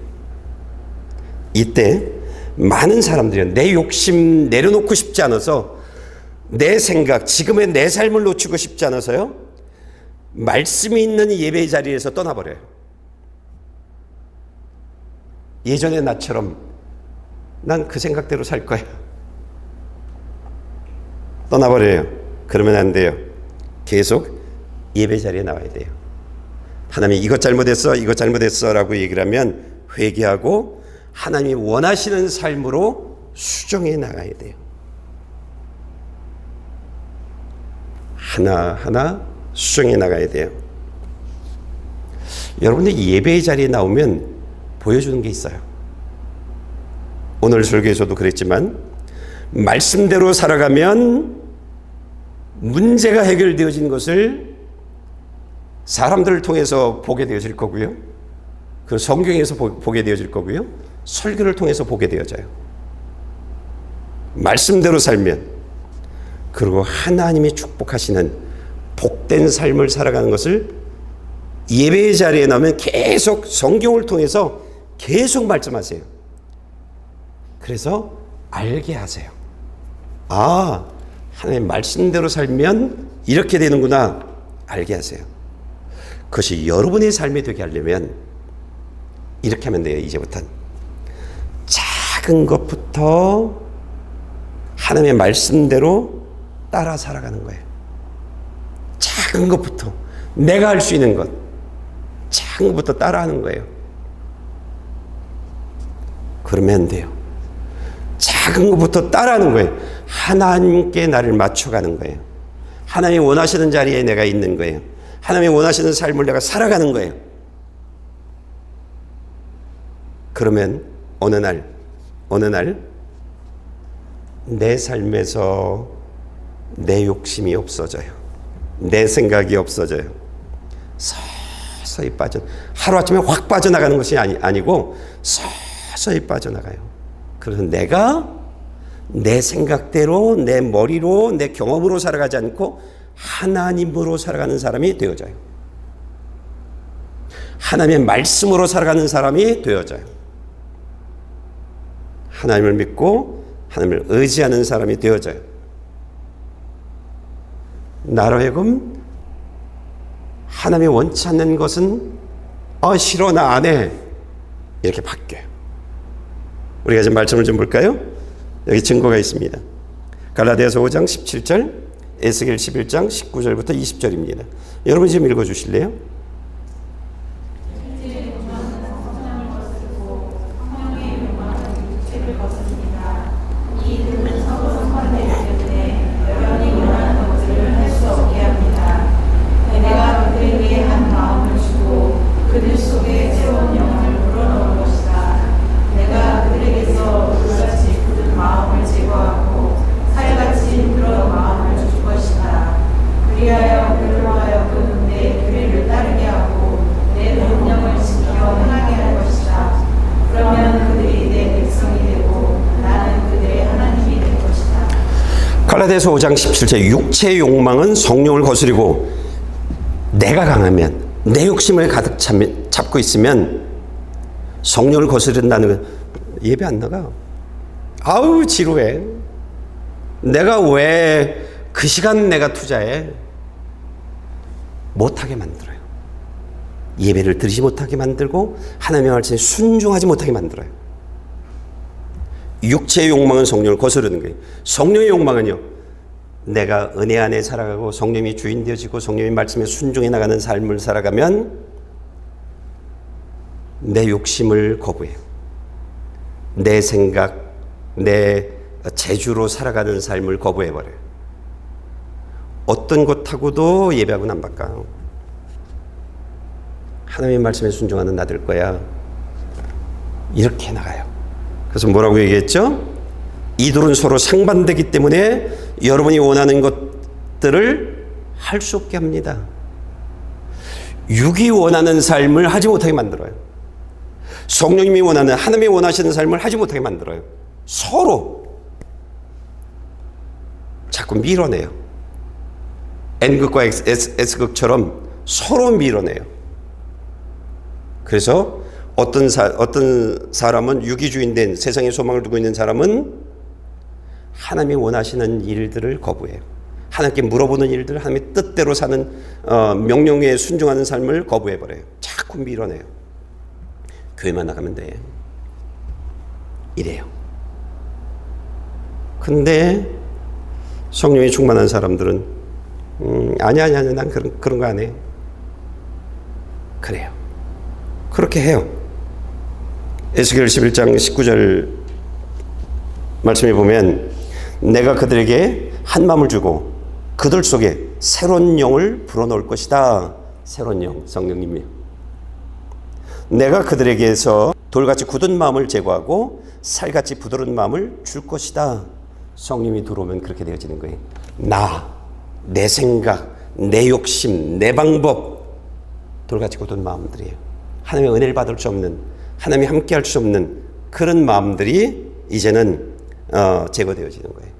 이때 많은 사람들이 내 욕심 내려놓고 싶지 않아서, 내 생각, 지금의 내 삶을 놓치고 싶지 않아서요, 말씀이 있는 예배의 자리에서 떠나버려요. 예전의 나처럼 난 그 생각대로 살 거야. 떠나버려요. 그러면 안 돼요. 계속 예배 자리에 나와야 돼요. 하나님이 이것 잘못했어, 이것 잘못했어 라고 얘기를 하면 회개하고 하나님이 원하시는 삶으로 수정해 나가야 돼요. 하나하나 수정해 나가야 돼요. 여러분들 예배의 자리에 나오면 보여주는 게 있어요. 오늘 설교에서도 그랬지만 말씀대로 살아가면 문제가 해결되어진 것을 사람들을 통해서 보게 되어질 거고요. 그 성경에서 보게 되어질 거고요. 설교를 통해서 보게 되어져요. 말씀대로 살면, 그리고 하나님이 축복하시는 복된 삶을 살아가는 것을 예배의 자리에 나오면 계속 성경을 통해서 계속 말씀하세요. 그래서 알게 하세요. 아, 하나님 말씀대로 살면 이렇게 되는구나, 알게 하세요. 그것이 여러분의 삶이 되게 하려면 이렇게 하면 돼요. 이제부터는 작은 것부터 하나님의 말씀대로 따라 살아가는 거예요. 작은 것부터, 내가 할 수 있는 것, 작은 것부터 따라하는 거예요. 그러면 안 돼요. 작은 것부터 따라하는 거예요. 하나님께 나를 맞춰가는 거예요. 하나님이 원하시는 자리에 내가 있는 거예요. 하나님이 원하시는 삶을 내가 살아가는 거예요. 그러면 어느 날 내 삶에서 내 욕심이 없어져요. 내 생각이 없어져요. 서서히 하루아침에 확 빠져나가는 것이 아니고 서서히 빠져나가요. 그래서 내가 내 생각대로, 내 머리로, 내 경험으로 살아가지 않고 하나님으로 살아가는 사람이 되어져요. 하나님의 말씀으로 살아가는 사람이 되어져요. 하나님을 믿고 하나님을 의지하는 사람이 되어져요. 나로 하여금 하나님이 원치 않는 것은 싫어, 나 안 해, 이렇게 바뀌어요. 우리가 지금 말씀을 좀 볼까요? 여기 증거가 있습니다. 갈라디아서 5장 17절, 에스겔 11장 19절부터 20절입니다. 여러분 지금 읽어주실래요? 갈라디아서 5장 17절, 육체의 욕망은 성령을 거스리고 내가 강하면, 내 욕심을 가득 잡고 있으면 성령을 거스른다는 건 예배 안 나가. 아우 지루해. 내가 왜 그 시간 내가 투자해? 못하게 만들어요. 예배를 드리지 못하게 만들고 하나님의 말씀에 순종하지 못하게 만들어요. 육체의 욕망은 성령을 거스르는 거예요. 성령의 욕망은요, 내가 은혜 안에 살아가고 성령이 주인 되어지고 성령의 말씀에 순종해 나가는 삶을 살아가면 내 욕심을 거부해요. 내 생각, 내 재주로 살아가는 삶을 거부해버려요. 어떤 것하고도 예배하고는 안 바꿔요. 하나님의 말씀에 순종하는 나들 거야, 이렇게 나가요. 그래서 뭐라고 얘기했죠? 이 둘은 서로 상반되기 때문에 여러분이 원하는 것들을 할 수 없게 합니다. 육이 원하는 삶을 하지 못하게 만들어요. 성령님이 원하는, 하나님이 원하시는 삶을 하지 못하게 만들어요. 서로 자꾸 밀어내요. N극과 S극처럼 서로 밀어내요. 그래서 어떤 사람은 유기주의인 세상에 소망을 두고 있는 사람은 하나님이 원하시는 일들을 거부해요. 하나님께 물어보는 일들, 하나님의 뜻대로 사는 명령에 순종하는 삶을 거부해버려요. 자꾸 밀어내요. 교회만 나가면 돼. 이래요. 근데 성령이 충만한 사람들은 아니야 난 그런 거 안 해. 그래요. 그렇게 해요. 에스겔 11장 19절 말씀에 보면 내가 그들에게 한 마음을 주고 그들 속에 새로운 영을 불어넣을 것이다. 새로운 영, 성령님이요. 내가 그들에게서 돌같이 굳은 마음을 제거하고 살같이 부드러운 마음을 줄 것이다. 성령이 들어오면 그렇게 되어지는 거예요. 내 생각, 내 욕심, 내 방법, 돌같이 굳은 마음들이에요. 하나님의 은혜를 받을 수 없는, 하나님이 함께 할 수 없는 그런 마음들이 이제는 제거되어지는 거예요.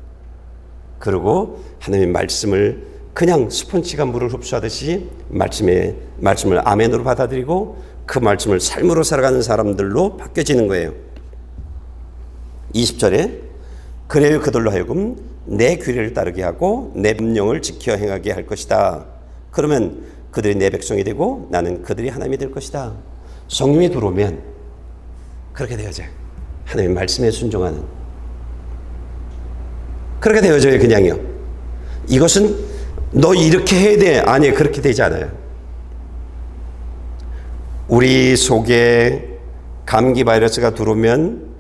그리고 하나님의 말씀을 그냥 스폰지가 물을 흡수하듯이 말씀을 아멘으로 받아들이고 그 말씀을 삶으로 살아가는 사람들로 바뀌어지는 거예요. 20절에 그래요 그들로 하여금 내 규례를 따르게 하고 내 법령을 지켜 행하게 할 것이다. 그러면 그들이 내 백성이 되고 나는 그들이 하나님이 될 것이다. 성령이 들어오면 그렇게 되어져요. 하나님의 말씀에 순종하는. 그렇게 되어져요. 그냥요. 이것은 너 이렇게 해야 돼. 아니, 그렇게 되지 않아요. 우리 속에 감기 바이러스가 들어오면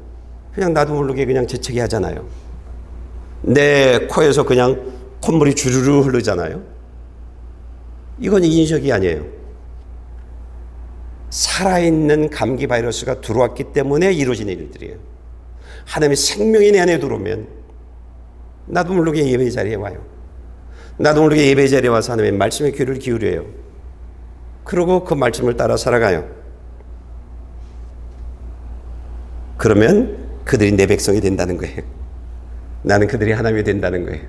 그냥 나도 모르게 그냥 재채기 하잖아요. 내 코에서 그냥 콧물이 주르르 흐르잖아요. 이건 인위적이 아니에요. 살아있는 감기 바이러스가 들어왔기 때문에 이루어지는 일들이에요. 하나님의 생명이 내 안에 들어오면 나도 모르게 예배 자리에 와요. 나도 모르게 예배 자리에 와서 하나님의 말씀에 귀를 기울여요. 그리고 그 말씀을 따라 살아가요. 그러면 그들이 내 백성이 된다는 거예요. 나는 그들이 하나님이 된다는 거예요.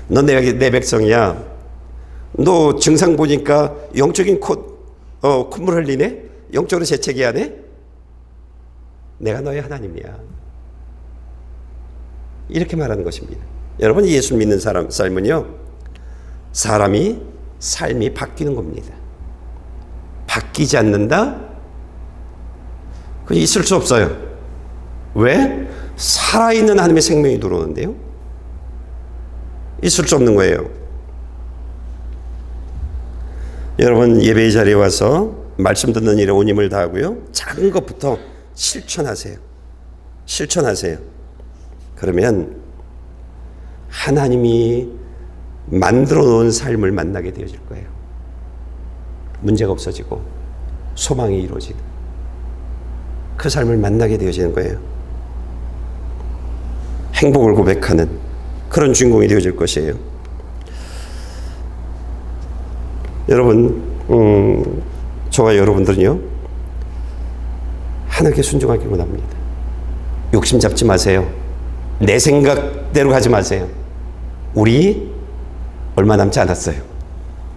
너 내 백성이야. 너 증상 보니까 영적인 콧물 흘리네? 영적으로 재채기 하네? 내가 너의 하나님이야. 이렇게 말하는 것입니다. 여러분, 예수 믿는 삶은요, 사람이 삶이 바뀌는 겁니다. 바뀌지 않는다? 그건 있을 수 없어요. 왜? 살아있는 하나님의 생명이 들어오는데요. 있을 수 없는 거예요. 여러분, 예배의 자리에 와서 말씀 듣는 일에 온 힘을 다하고요. 작은 것부터 실천하세요. 실천하세요. 그러면 하나님이 만들어 놓은 삶을 만나게 되어질 거예요. 문제가 없어지고 소망이 이루어지는 그 삶을 만나게 되어지는 거예요. 행복을 고백하는 그런 주인공이 되어질 것이에요. 여러분, 저와 여러분들은요, 하나님께 순종하기 원합니다. 욕심 잡지 마세요. 내 생각대로 가지 마세요. 우리 얼마 남지 않았어요.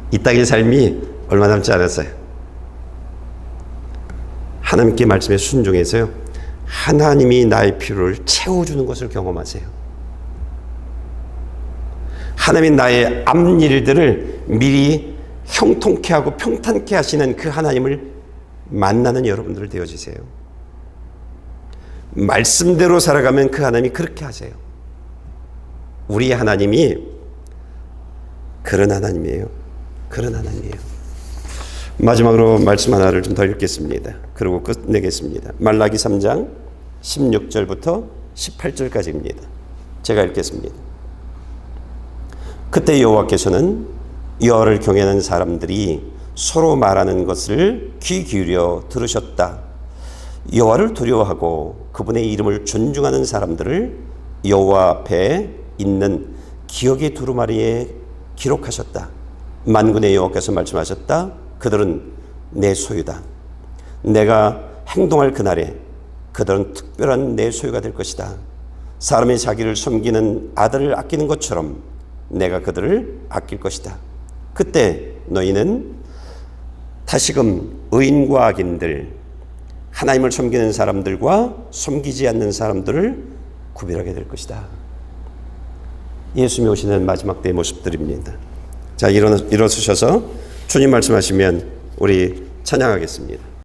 이 땅의 삶이 얼마 남지 않았어요. 하나님께 말씀에 순종해서요, 하나님이 나의 필요를 채워주는 것을 경험하세요. 하나님이 나의 앞일들을 미리 형통케 하고 평탄케 하시는 그 하나님을 만나는 여러분들 되어지세요. 말씀대로 살아가면 그 하나님이 그렇게 하세요. 우리 하나님이 그런 하나님이에요. 그런 하나님이에요. 마지막으로 말씀 하나를 좀 더 읽겠습니다. 그리고 끝내겠습니다. 말라기 3장 16절부터 18절까지입니다. 제가 읽겠습니다. 그때 여호와께서는 여호와를 경외하는 사람들이 서로 말하는 것을 귀 기울여 들으셨다. 여호와를 두려워하고 그분의 이름을 존중하는 사람들을 여호와 앞에 있는 기억의 두루마리에 기록하셨다. 만군의 여호와께서 말씀하셨다. 그들은 내 소유다. 내가 행동할 그날에 그들은 특별한 내 소유가 될 것이다. 사람이 자기를 섬기는 아들을 아끼는 것처럼 내가 그들을 아낄 것이다. 그때 너희는 다시금 의인과 악인들, 하나님을 섬기는 사람들과 섬기지 않는 사람들을 구별하게 될 것이다. 예수님이 오시는 마지막 때의 모습들입니다. 자, 일어서셔서 주님 말씀하시면 우리 찬양하겠습니다.